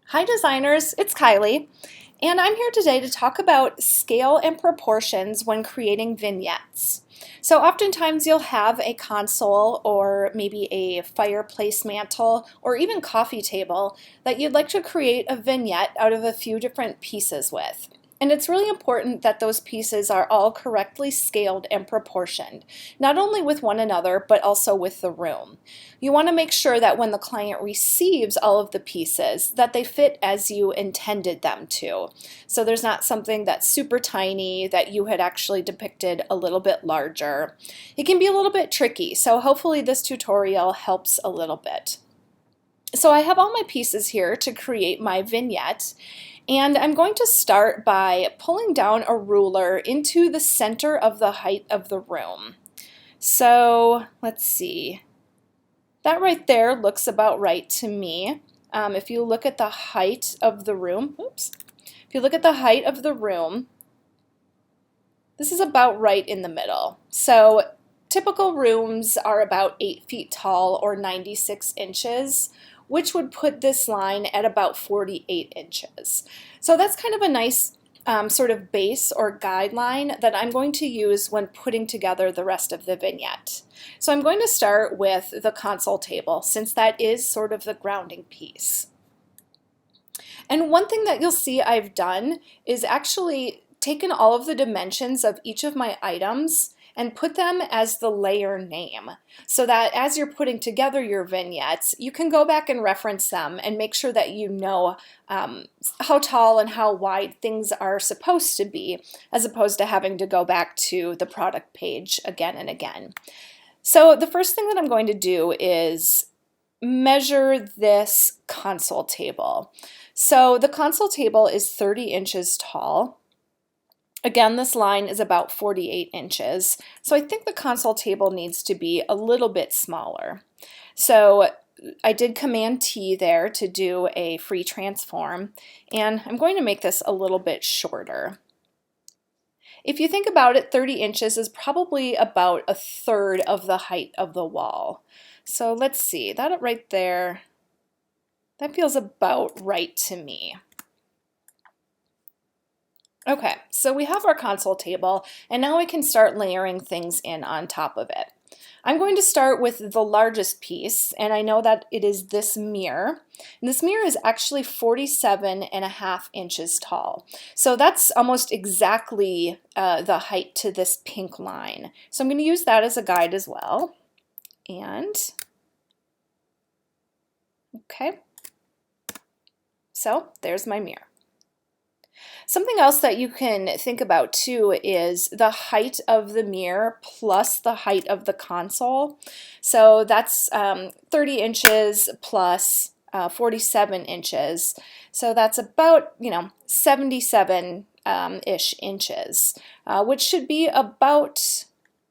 Hi designers, it's Kylie, and I'm here today to talk about scale and proportions when creating vignettes. So oftentimes you'll have a console or maybe a fireplace mantle or even coffee table that you'd like to create a vignette out of a few different pieces with. And it's really important that those pieces are all correctly scaled and proportioned, not only with one another, but also with the room. You want to make sure that when the client receives all of the pieces, that they fit as you intended them to. So there's not something that's super tiny that you had actually depicted a little bit larger. It can be a little bit tricky, so hopefully this tutorial helps a little bit. So I have all my pieces here to create my vignette, and I'm going to start by pulling down a ruler into the center of the height of the room. So let's see. That right there looks about right to me. If you look at the height of the room, if you look at the height of the room, this is about right in the middle. So typical rooms are about 8 feet tall or 96 inches, which would put this line at about 48 inches. So that's kind of a nice sort of base or guideline that I'm going to use when putting together the rest of the vignette. So I'm going to start with the console table, since that is sort of the grounding piece. And one thing that you'll see I've done is actually taken all of the dimensions of each of my items and put them as the layer name, so that as you're putting together your vignettes, you can go back and reference them and make sure that you know how tall and how wide things are supposed to be, as opposed to having to go back to the product page again and again. So the first thing that I'm going to do is measure this console table. So the console table is 30 inches tall. Again, this line is about 48 inches, so I think the console table needs to be a little bit smaller. So I did Command T there to do a free transform, and I'm going to make this a little bit shorter. If you think about it, 30 inches is probably about a third of the height of the wall. So let's see, that right there, that feels about right to me. Okay, so we have our console table, and now we can start layering things in on top of it. I'm going to start with the largest piece, and I know that it is this mirror. And this mirror is actually 47.5 inches tall. So that's almost exactly the height to this pink line. So I'm going to use that as a guide as well. And, okay, so there's my mirror. Something else that you can think about too is the height of the mirror plus the height of the console. So that's 30 inches plus 47 inches. So that's about, 77-ish inches, which should be about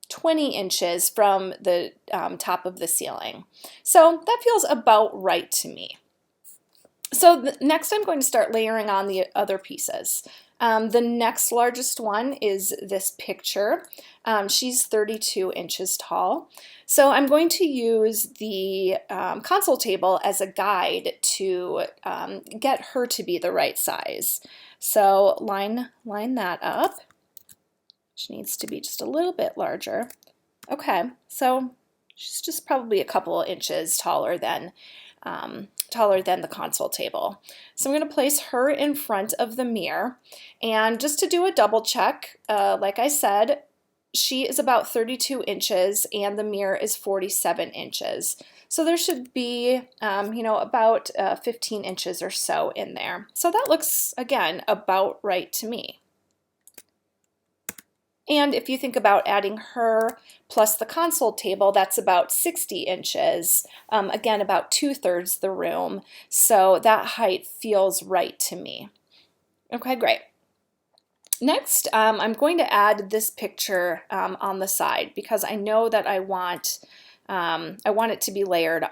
20 inches from the top of the ceiling. So that feels about right to me. So next I'm going to start layering on the other pieces. The next largest one is this picture. She's 32 inches tall. So I'm going to use the console table as a guide to get her to be the right size. So line that up. She needs to be just a little bit larger. Okay, so she's just probably a couple of inches taller than the console table. So I'm going to place her in front of the mirror, and just to do a double check, like I said, she is about 32 inches and the mirror is 47 inches. So there should be, about 15 inches or so in there. So that looks, again, about right to me. And if you think about adding her plus the console table, that's about 60 inches, again, about 2/3 the room. So that height feels right to me. Okay, great. Next, I'm going to add this picture on the side because I know that I want it to be layered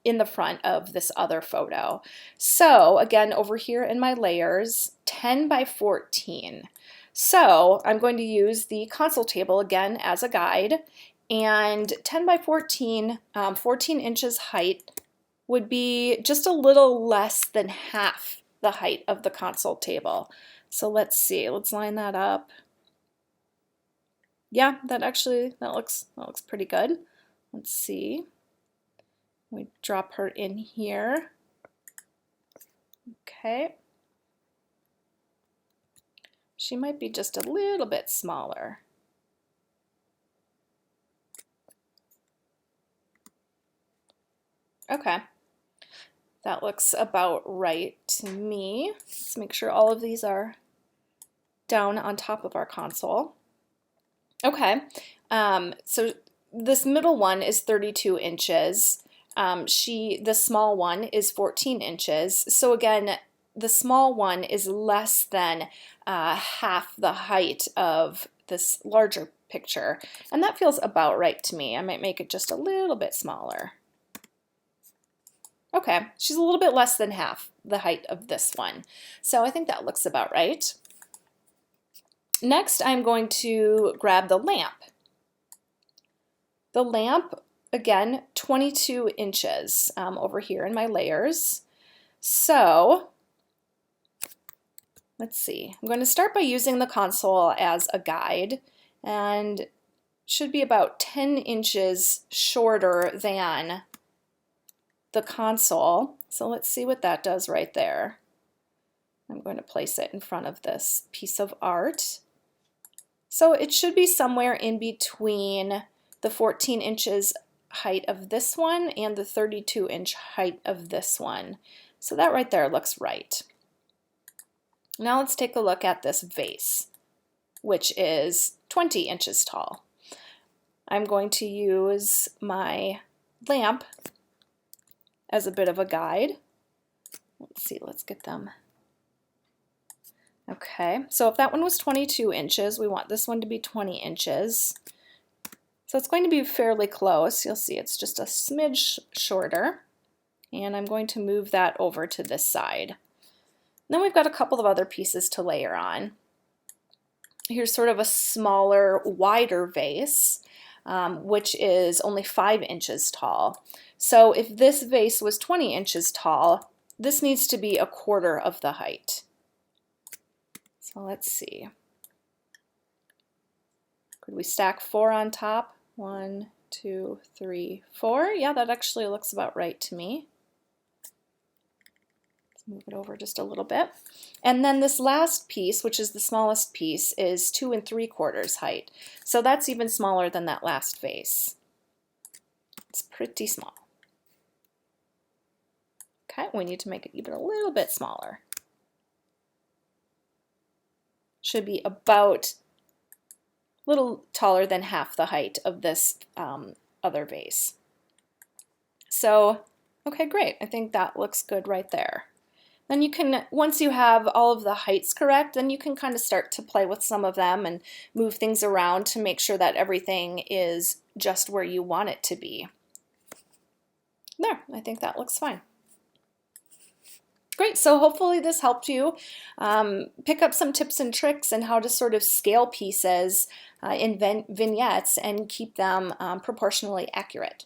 in the front of this other photo. So again, over here in my layers, 10 by 14. So I'm going to use the console table again as a guide, and 10 by 14, 14 inches height would be just a little less than half the height of the console table. So let's see, let's line that up. Yeah, that looks pretty good. Let's see. We drop her in here. Okay. She might be just a little bit smaller. Okay. That looks about right to me. Let's make sure all of these are down on top of our console. Okay, so this middle one is 32 inches. The small one is 14 inches. So again, the small one is less than half the height of this larger picture. And that feels about right to me. I might make it just a little bit smaller. Okay, she's a little bit less than half the height of this one. So I think that looks about right. Next, I'm going to grab the lamp. The lamp, again, 22 inches over here in my layers. So let's see. I'm going to start by using the console as a guide, and it should be about 10 inches shorter than the console. So let's see what that does right there. I'm going to place it in front of this piece of art. So it should be somewhere in between the 14 inches height of this one and the 32 inch height of this one. So that right there looks right. Now let's take a look at this vase, which is 20 inches tall. I'm going to use my lamp as a bit of a guide. Let's see, let's get them. Okay, so if that one was 22 inches, we want this one to be 20 inches. So it's going to be fairly close. You'll see it's just a smidge shorter. And I'm going to move that over to this side. Then we've got a couple of other pieces to layer on. Here's sort of a smaller, wider vase, which is only 5 inches tall. So if this vase was 20 inches tall, this needs to be a quarter of the height. So let's see. Could we stack 4 on top? 1, 2, 3, 4. Yeah, that actually looks about right to me. Let's move it over just a little bit. And then this last piece, which is the smallest piece, is 2 3/4 height. So that's even smaller than that last vase. It's pretty small. Okay, we need to make it even a little bit smaller. Should be about a little taller than half the height of this other vase. So, okay, great. I think that looks good right there. Then you can, once you have all of the heights correct, then you can kind of start to play with some of them and move things around to make sure that everything is just where you want it to be. There, I think that looks fine. Great, so hopefully this helped you pick up some tips and tricks and how to sort of scale pieces in vignettes and keep them proportionally accurate.